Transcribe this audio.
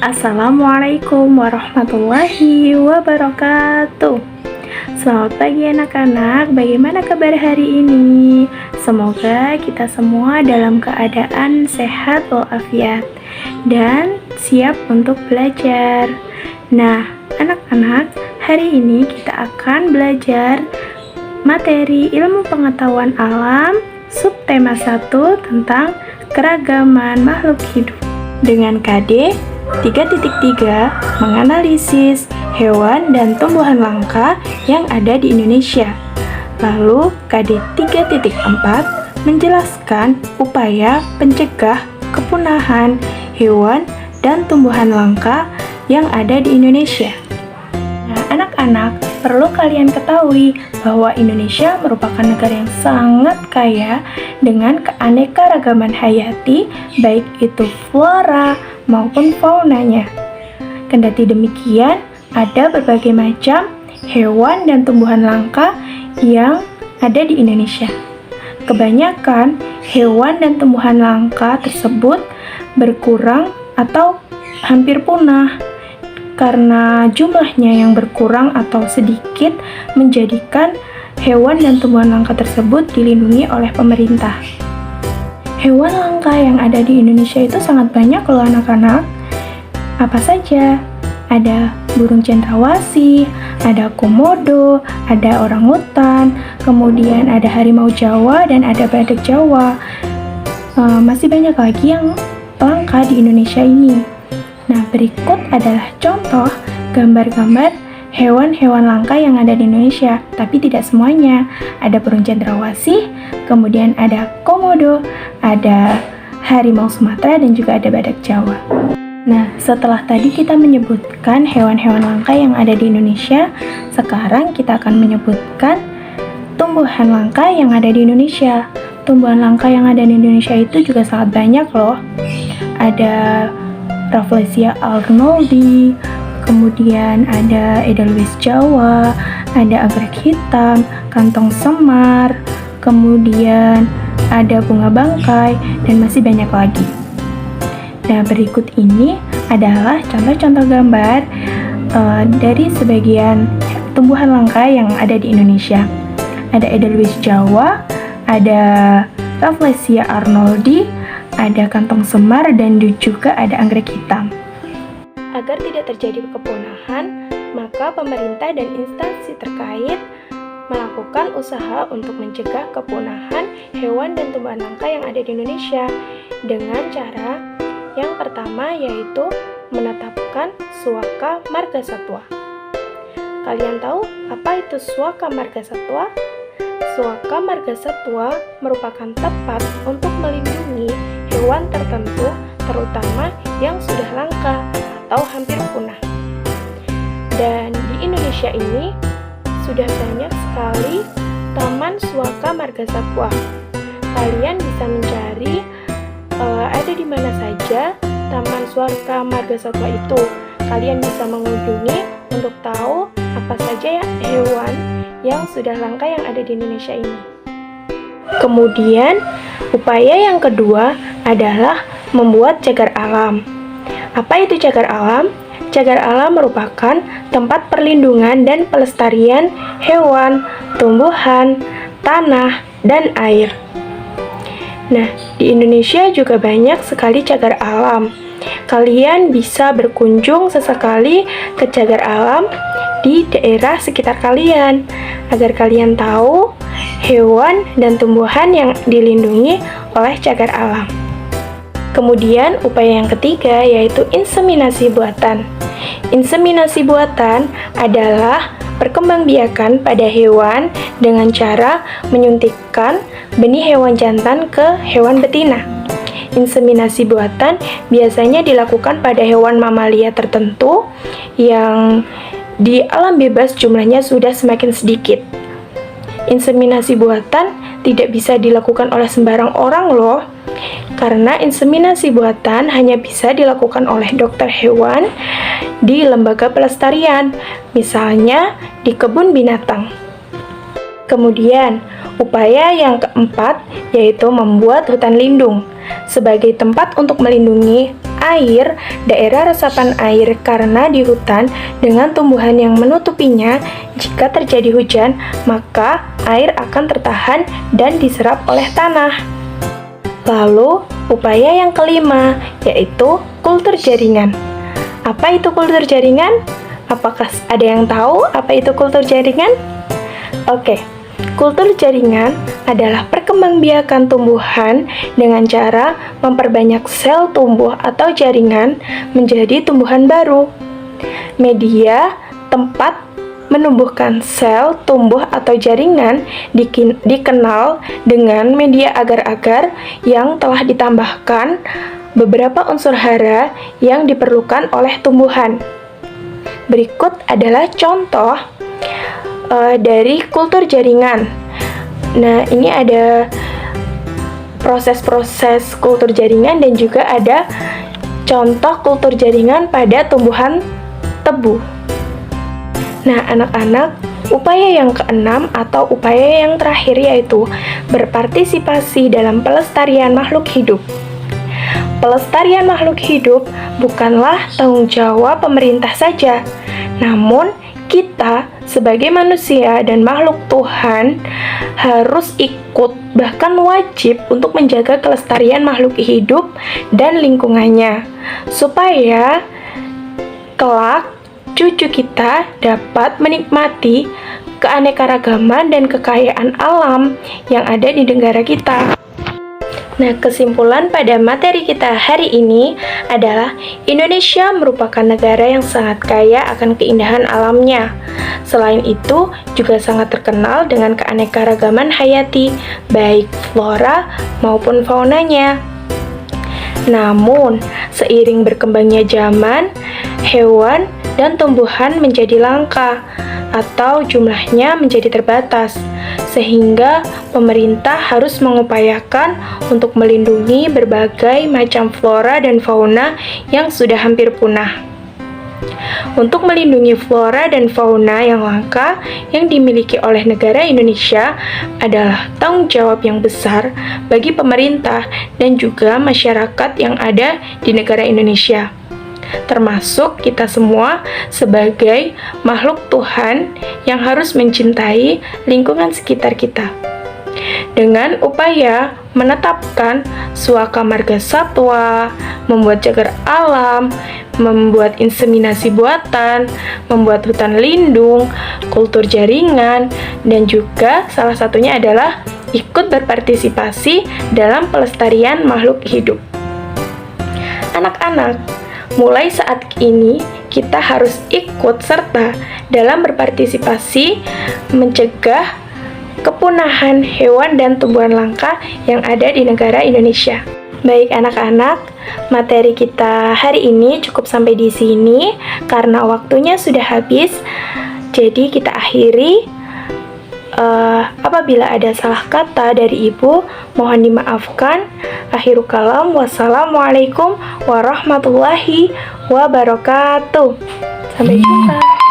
Assalamualaikum warahmatullahi wabarakatuh. Selamat pagi anak-anak, bagaimana kabar hari ini? Semoga kita semua dalam keadaan sehat walafiat dan siap untuk belajar. Nah, anak-anak, hari ini kita akan belajar materi ilmu pengetahuan alam subtema 1 tentang keragaman makhluk hidup dengan KD 3.3 menganalisis hewan dan tumbuhan langka yang ada di Indonesia. Lalu KD 3.4 menjelaskan upaya pencegah kepunahan hewan dan tumbuhan langka yang ada di Indonesia. Nah, anak-anak, perlu kalian ketahui bahwa Indonesia merupakan negara yang sangat kaya dengan keanekaragaman hayati, baik itu flora maupun faunanya. Kendati demikian, ada berbagai macam hewan dan tumbuhan langka yang ada di Indonesia. Kebanyakan hewan dan tumbuhan langka tersebut berkurang atau hampir punah karena jumlahnya yang berkurang atau sedikit menjadikan hewan dan tumbuhan langka tersebut dilindungi oleh pemerintah. Hewan langka yang ada di Indonesia itu sangat banyak loh anak-anak. Apa saja? Ada burung cendrawasih, ada komodo, ada orangutan, kemudian ada harimau Jawa dan ada badak Jawa. Masih banyak lagi yang langka di Indonesia ini. Nah, berikut adalah contoh gambar-gambar hewan-hewan langka yang ada di Indonesia, tapi tidak semuanya. Ada burung cendrawasih, kemudian ada komodo, ada harimau Sumatera, dan juga ada badak Jawa. Nah, setelah tadi kita menyebutkan hewan-hewan langka yang ada di Indonesia, sekarang kita akan menyebutkan tumbuhan langka yang ada di Indonesia. Tumbuhan langka yang ada di Indonesia itu juga sangat banyak loh. Ada Rafflesia arnoldi, kemudian ada Edelweiss Jawa, ada anggrek hitam, kantong semar, kemudian ada bunga bangkai, dan masih banyak lagi. Nah, berikut ini adalah contoh-contoh gambar dari sebagian tumbuhan langka yang ada di Indonesia. Ada Edelweiss Jawa, ada Rafflesia arnoldi, ada kantong semar, dan juga ada anggrek hitam. Agar tidak terjadi kepunahan, maka pemerintah dan instansi terkait melakukan usaha untuk mencegah kepunahan hewan dan tumbuhan langka yang ada di Indonesia dengan cara yang pertama yaitu menetapkan Suaka Margasatwa. Kalian tahu apa itu Suaka Margasatwa? Suaka Margasatwa merupakan tempat untuk melindungi hewan tertentu, terutama yang sudah langka atau hampir punah. Dan di Indonesia ini sudah banyak sekali Taman Suaka Margasatwa. Kalian bisa mencari ada di mana saja Taman Suaka Margasatwa itu. Kalian bisa mengunjungi untuk tahu apa saja ya hewan yang sudah langka yang ada di Indonesia ini. Kemudian, upaya yang kedua adalah membuat cagar alam. Apa itu cagar alam? Cagar alam merupakan tempat perlindungan dan pelestarian hewan, tumbuhan, tanah, dan air. Nah, di Indonesia juga banyak sekali cagar alam. Kalian bisa berkunjung sesekali ke cagar alam di daerah sekitar kalian, agar kalian tahu hewan dan tumbuhan yang dilindungi oleh cagar alam. Kemudian, upaya yang ketiga yaitu inseminasi buatan. Inseminasi buatan adalah perkembangbiakan pada hewan dengan cara menyuntikkan benih hewan jantan ke hewan betina. Inseminasi buatan biasanya dilakukan pada hewan mamalia tertentu yang di alam bebas jumlahnya sudah semakin sedikit. Inseminasi buatan tidak bisa dilakukan oleh sembarang orang loh, karena inseminasi buatan hanya bisa dilakukan oleh dokter hewan di lembaga pelestarian, misalnya di kebun binatang. Kemudian, upaya yang keempat yaitu membuat hutan lindung sebagai tempat untuk melindungi air, daerah resapan air karena di hutan dengan tumbuhan yang menutupinya, jika terjadi hujan, maka air akan tertahan dan diserap oleh tanah. Lalu, upaya yang kelima, yaitu kultur jaringan. Apa itu kultur jaringan? Apakah ada yang tahu apa itu kultur jaringan? Oke. Kultur jaringan adalah perkembangbiakan tumbuhan dengan cara memperbanyak sel tumbuh atau jaringan menjadi tumbuhan baru. Media tempat menumbuhkan sel tumbuh atau jaringan dikenal dengan media agar-agar yang telah ditambahkan beberapa unsur hara yang diperlukan oleh tumbuhan. Berikut adalah contoh dari kultur jaringan. Nah, ini ada proses-proses kultur jaringan dan juga ada contoh kultur jaringan pada tumbuhan tebu. Nah, anak-anak, upaya yang keenam atau upaya yang terakhir yaitu berpartisipasi dalam pelestarian makhluk hidup. Pelestarian makhluk hidup bukanlah tanggung jawab pemerintah saja, namun kita sebagai manusia dan makhluk Tuhan harus ikut, bahkan wajib untuk menjaga kelestarian makhluk hidup dan lingkungannya, supaya kelak cucu kita dapat menikmati keanekaragaman dan kekayaan alam yang ada di negara kita. Nah, kesimpulan pada materi kita hari ini adalah Indonesia merupakan negara yang sangat kaya akan keindahan alamnya. Selain itu, juga sangat terkenal dengan keanekaragaman hayati, baik flora maupun faunanya. Namun, seiring berkembangnya zaman, hewan dan tumbuhan menjadi langka atau jumlahnya menjadi terbatas, sehingga pemerintah harus mengupayakan untuk melindungi berbagai macam flora dan fauna yang sudah hampir punah. Untuk melindungi flora dan fauna yang langka yang dimiliki oleh negara Indonesia adalah tanggung jawab yang besar bagi pemerintah dan juga masyarakat yang ada di negara Indonesia, termasuk kita semua sebagai makhluk Tuhan yang harus mencintai lingkungan sekitar kita. Dengan upaya menetapkan suaka marga satwa, membuat cagar alam, membuat inseminasi buatan, membuat hutan lindung, kultur jaringan, dan juga salah satunya adalah ikut berpartisipasi dalam pelestarian makhluk hidup. Anak-anak, mulai saat ini kita harus ikut serta dalam berpartisipasi mencegah kepunahan hewan dan tumbuhan langka yang ada di negara Indonesia. Baik anak-anak, materi kita hari ini cukup sampai di sini karena waktunya sudah habis. Jadi kita akhiri. Apabila ada salah kata dari ibu, mohon dimaafkan. Akhirul kalam, wassalamualaikum warahmatullahi wabarakatuh. Sampai jumpa.